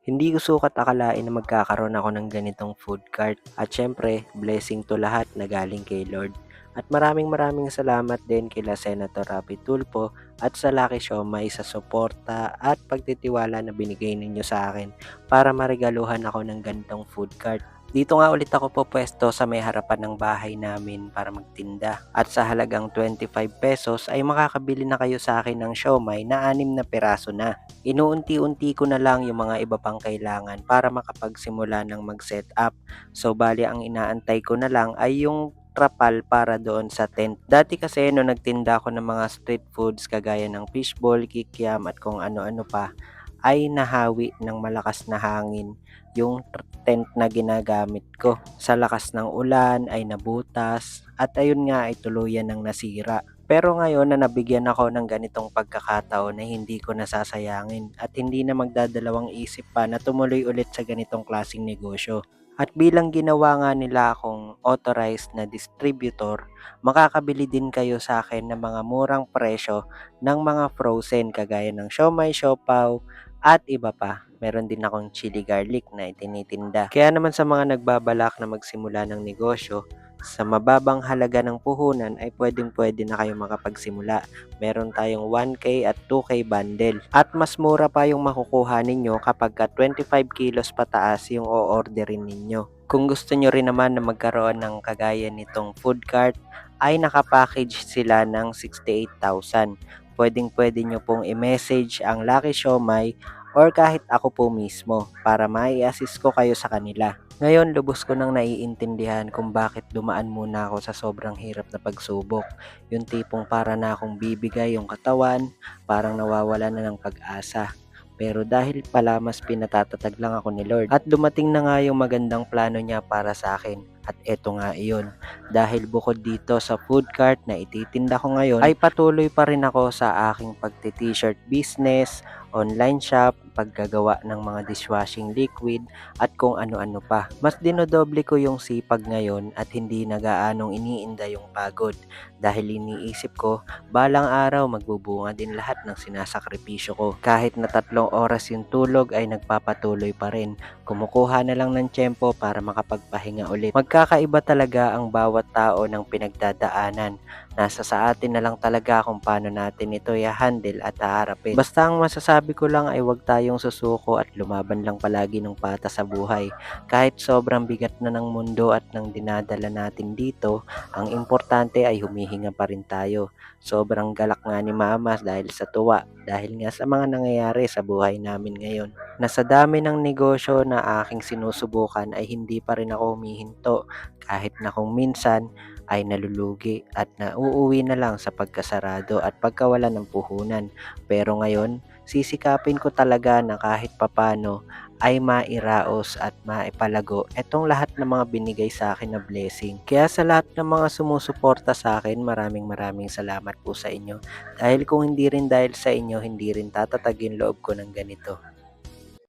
Hindi ko sukat akalain na magkakaroon ako ng ganitong food cart at syempre blessing to lahat na galing kay Lord. At maraming salamat din kila Senator Rapi Tulfo at sa Lucky Siomai sa suporta at pagtitiwala na binigay ninyo sa akin para maregaluhan ako ng ganitong food cart. Dito nga ulit ako pupwesto sa may harapan ng bahay namin para magtinda. At sa halagang 25 pesos ay makakabili na kayo sa akin ng siomai na 6 na piraso na. Inuunti-unti ko na lang yung mga iba pang kailangan para makapagsimula ng mag-set up. So bali ang inaantay ko na lang ay yung trapal para doon sa tent. Dati kasi no nagtinda ako ng mga street foods kagaya ng fishball, kikiam at kung ano-ano pa, ay nahawi ng malakas na hangin yung tent na ginagamit ko. Sa lakas ng ulan ay nabutas at ayun nga ay tuluyan ng nasira. Pero ngayon na nabigyan ako ng ganitong pagkakataon na hindi ko nasasayangin at hindi na magdadalawang isip pa na tumuloy ulit sa ganitong klaseng negosyo. At bilang ginawa nga nila akong authorized na distributor, makakabili din kayo sa akin ng mga murang presyo ng mga frozen kagaya ng siomai, siopaw, at iba pa. Meron din akong chili garlic na itinitinda. Kaya naman sa mga nagbabalak na magsimula ng negosyo, sa mababang halaga ng puhunan ay pwedeng-pwede na kayo makapagsimula. Meron tayong 1K at 2K bundle. At mas mura pa yung makukuha ninyo kapag 25 kilos pataas yung o-orderin ninyo. Kung gusto nyo rin naman na magkaroon ng kagaya nitong food cart, ay nakapackage sila ng 68,000. Pwedeng-pwede nyo pong i-message ang Lucky Siomai or kahit ako po mismo para mai-assist ko kayo sa kanila. Ngayon, lubos ko nang naiintindihan kung bakit dumaan muna ako sa sobrang hirap na pagsubok. Yung tipong para na akong bibigay yung katawan, parang nawawala na ng pag-asa. Pero dahil pala mas pinatatatag lang ako ni Lord at dumating na nga yung magandang plano niya para sa akin. At eto nga iyon, dahil bukod dito sa food cart na ititinda ko ngayon, ay patuloy pa rin ako sa aking pagti-t-shirt business, online shop, paggagawa ng mga dishwashing liquid, at kung ano-ano pa. Mas dinodoble ko yung sipag ngayon at hindi na gaanong iniinda yung pagod. Dahil iniisip ko, balang araw magbubunga din lahat ng sinasakripisyo ko. Kahit na 3 oras yung tulog ay nagpapatuloy pa rin. Kumukuha na lang ng tiyempo para makapagpahinga ulit. Magkakaiba talaga ang bawat tao ng pinagdadaanan. Nasa sa atin na lang talaga kung paano natin ito i-handle at haharapin. Basta ang masasabi ko lang ay huwag tayong susuko at lumaban lang palagi ng patas sa buhay. Kahit sobrang bigat na ng mundo at ng dinadala natin dito, ang importante ay humihinga pa rin tayo. Sobrang galak nga ni Mama dahil sa tuwa, dahil nga sa mga nangyayari sa buhay namin ngayon. Na sa dami ng negosyo na aking sinusubukan ay hindi pa rin ako humihinto kahit na kung minsan ay nalulugi at nauuwi na lang sa pagkasarado at pagkawala ng puhunan. Pero ngayon, sisikapin ko talaga na kahit papano ay mairaos at maipalago itong lahat ng mga binigay sa akin na blessing. Kaya sa lahat ng mga sumusuporta sa akin, maraming salamat po sa inyo. Dahil kung hindi rin dahil sa inyo, hindi rin tatatagin loob ko ng ganito.